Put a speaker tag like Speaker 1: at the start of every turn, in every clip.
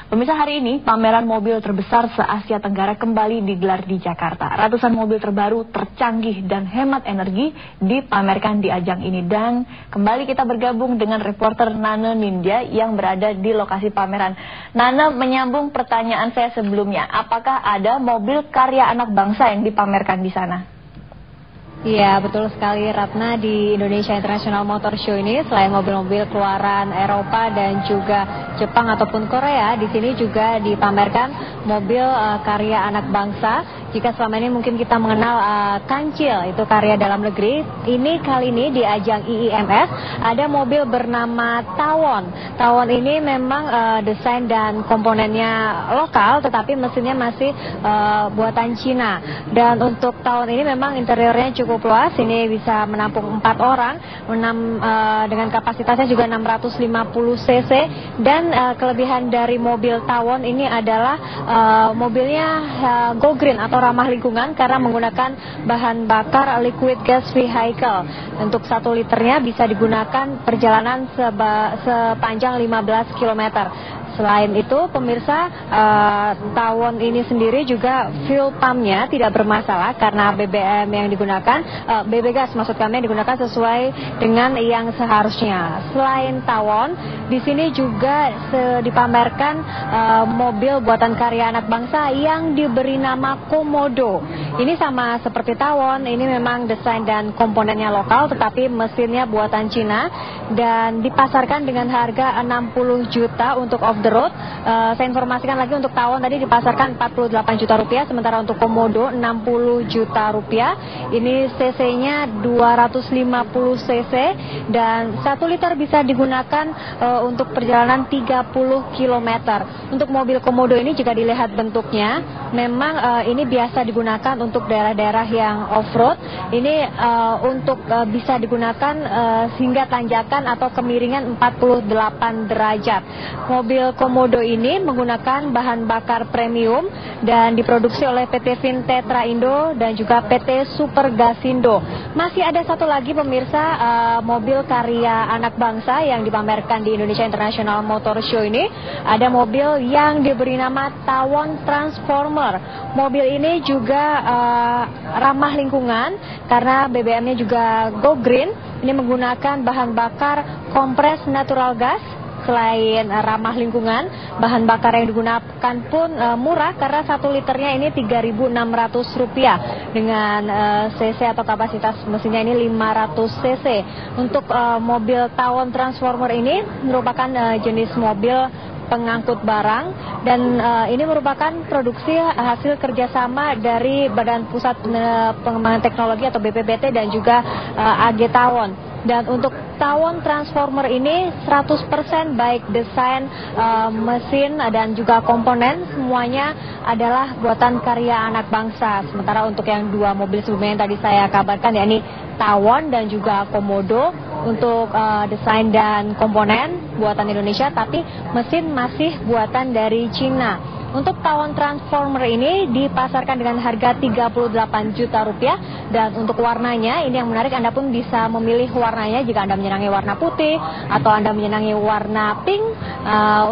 Speaker 1: Pemirsa, hari ini pameran mobil terbesar se-Asia Tenggara kembali digelar di Jakarta. Ratusan mobil terbaru, tercanggih dan hemat energi dipamerkan di ajang ini. Dan kembali kita bergabung dengan reporter Nana Nindya yang berada di lokasi pameran. Nana, menyambung pertanyaan saya sebelumnya, apakah ada mobil karya anak bangsa yang dipamerkan di sana?
Speaker 2: Iya, betul sekali Ratna. Di Indonesia International Motor Show ini selain mobil-mobil keluaran Eropa dan juga Jepang ataupun Korea, di sini juga dipamerkan mobil karya anak bangsa. Jika selama ini mungkin kita mengenal Kancil, itu karya dalam negeri, ini kali ini di ajang IIMS ada mobil bernama Tawon. Tawon ini memang desain dan komponennya lokal, tetapi mesinnya masih buatan Cina. Dan untuk Tawon ini memang interiornya cukup luas, ini bisa menampung 4 orang, dengan kapasitasnya juga 650 cc. Dan kelebihan dari mobil Tawon ini adalah mobilnya go green atau ramah lingkungan karena menggunakan bahan bakar liquid gas vehicle. Untuk 1 liternya bisa digunakan perjalanan sepanjang 15 km. Selain itu, pemirsa, Tawon ini sendiri juga fuel pumpnya tidak bermasalah karena BBM yang digunakan, BB gas maksud kami, yang digunakan sesuai dengan yang seharusnya. Selain Tawon, di sini juga dipamerkan mobil buatan karya anak bangsa yang diberi nama Komodo. Ini sama seperti Tawon, ini memang desain dan komponennya lokal, tetapi mesinnya buatan Cina dan dipasarkan dengan harga 60 juta untuk off the road. Saya informasikan lagi, untuk Tawon tadi dipasarkan 48 juta rupiah, sementara untuk Komodo 60 juta rupiah. Ini cc-nya 250 cc dan 1 liter bisa digunakan untuk perjalanan 30 km. Untuk mobil Komodo ini jika dilihat bentuknya, memang ini biasa digunakan untuk daerah-daerah yang off-road. Ini untuk bisa digunakan hingga tanjakan atau kemiringan 48 derajat. Mobil Komodo ini menggunakan bahan bakar premium dan diproduksi oleh PT Vintetra Indo dan juga PT Super Gasindo. Masih ada satu lagi pemirsa, mobil karya anak bangsa yang dipamerkan di Indonesia International Motor Show ini. Ada mobil yang diberi nama Tawon Transformer. Mobil ini juga ramah lingkungan karena BBM-nya juga go green. Ini menggunakan bahan bakar kompres natural gas. Selain ramah lingkungan, bahan bakar yang digunakan pun murah karena 1 liternya ini 3.600 rupiah dengan cc atau kapasitas mesinnya ini 500 cc. Untuk mobil Tawon Transformer ini merupakan jenis mobil pengangkut barang dan ini merupakan produksi hasil kerjasama dari Badan Pusat Pengembangan Teknologi atau BPPT dan juga AG Tawon. Dan untuk Tawon Transformer ini 100% baik desain, mesin dan juga komponen semuanya adalah buatan karya anak bangsa. Sementara untuk yang 2 mobil sebelumnya yang tadi saya kabarkan, yakni Tawon dan juga Komodo, untuk desain dan komponen buatan Indonesia, tapi mesin masih buatan dari Cina. Untuk Tawon Transformer ini dipasarkan dengan harga 38 juta rupiah dan untuk warnanya ini yang menarik, Anda pun bisa memilih warnanya jika Anda menyenangi warna putih atau Anda menyenangi warna pink.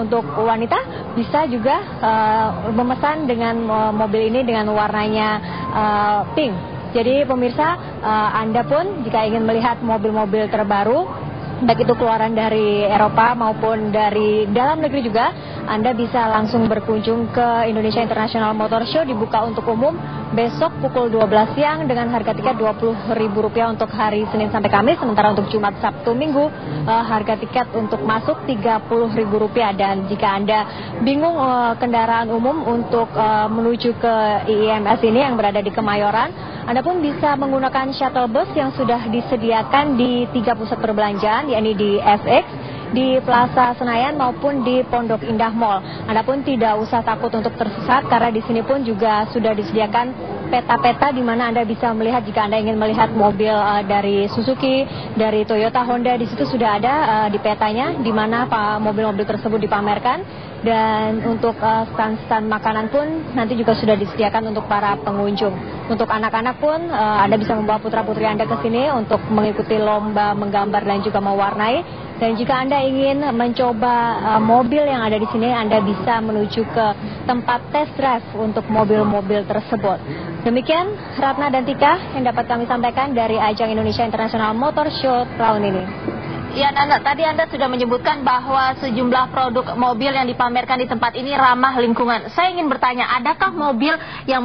Speaker 2: Untuk wanita bisa juga memesan dengan mobil ini dengan warnanya pink. Jadi pemirsa, Anda pun jika ingin melihat mobil-mobil terbaru, baik itu keluaran dari Eropa maupun dari dalam negeri juga, Anda bisa langsung berkunjung ke Indonesia International Motor Show. Dibuka untuk umum besok pukul 12 siang dengan harga tiket Rp20.000 untuk hari Senin sampai Kamis. Sementara untuk Jumat, Sabtu, Minggu harga tiket untuk masuk Rp30.000. Dan jika Anda bingung kendaraan umum untuk menuju ke IIMS ini yang berada di Kemayoran, Anda pun bisa menggunakan shuttle bus yang sudah disediakan di 3 pusat perbelanjaan, yakni di FX, di Plaza Senayan maupun di Pondok Indah Mall. Anda pun tidak usah takut untuk tersesat karena di sini pun juga sudah disediakan peta-peta di mana Anda bisa melihat jika Anda ingin melihat mobil dari Suzuki, dari Toyota, Honda. Di situ sudah ada di petanya di mana mobil-mobil tersebut dipamerkan. Dan untuk stand-stand makanan pun nanti juga sudah disediakan untuk para pengunjung. Untuk anak-anak pun Anda bisa membawa putra-putri Anda ke sini untuk mengikuti lomba menggambar dan juga mewarnai. Dan jika Anda ingin mencoba mobil yang ada di sini, Anda bisa menuju ke tempat test drive untuk mobil-mobil tersebut. Demikian Ratna dan Tika yang dapat kami sampaikan dari ajang Indonesia International Motor Show tahun ini.
Speaker 1: Ya, Nana, tadi Anda sudah menyebutkan bahwa sejumlah produk mobil yang dipamerkan di tempat ini ramah lingkungan. Saya ingin bertanya, adakah mobil yang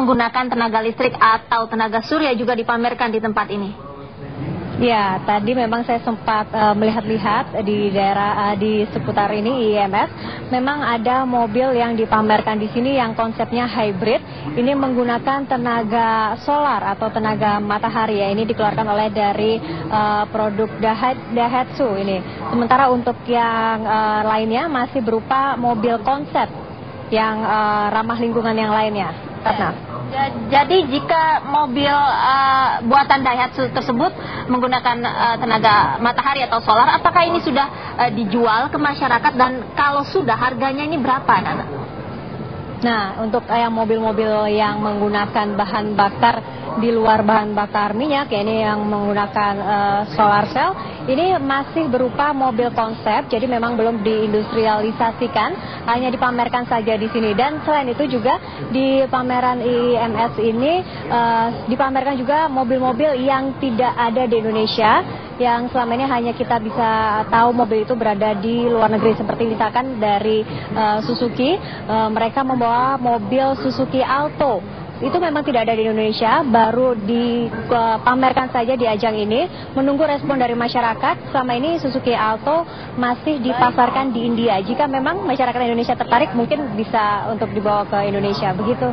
Speaker 1: menggunakan tenaga listrik atau tenaga surya juga dipamerkan di tempat ini?
Speaker 2: Ya, tadi memang saya sempat melihat-lihat di daerah di seputar ini IMS. Memang ada mobil yang dipamerkan di sini yang konsepnya hybrid. Ini menggunakan tenaga solar atau tenaga matahari ya. Ini dikeluarkan oleh dari produk Daihatsu ini. Sementara untuk yang lainnya masih berupa mobil konsep yang ramah lingkungan yang lainnya. Ratna.
Speaker 1: Jadi jika mobil buatan Daihatsu tersebut menggunakan tenaga matahari atau solar, apakah ini sudah dijual ke masyarakat, dan kalau sudah, harganya ini berapa, Nana?
Speaker 2: Nah, untuk yang mobil-mobil yang menggunakan bahan bakar di luar bahan bakar minyak, ya, ini yang menggunakan solar cell, ini masih berupa mobil konsep, jadi memang belum diindustrialisasikan, hanya dipamerkan saja di sini. Dan selain itu juga di pameran IMS ini dipamerkan juga mobil-mobil yang tidak ada di Indonesia, yang selama ini hanya kita bisa tahu mobil itu berada di luar negeri, seperti misalkan dari Suzuki, mereka membawa mobil Suzuki Alto. Itu memang tidak ada di Indonesia, baru dipamerkan saja di ajang ini, menunggu respon dari masyarakat. Selama ini Suzuki Alto masih dipasarkan di India. Jika memang masyarakat Indonesia tertarik, mungkin bisa untuk dibawa ke Indonesia, begitu.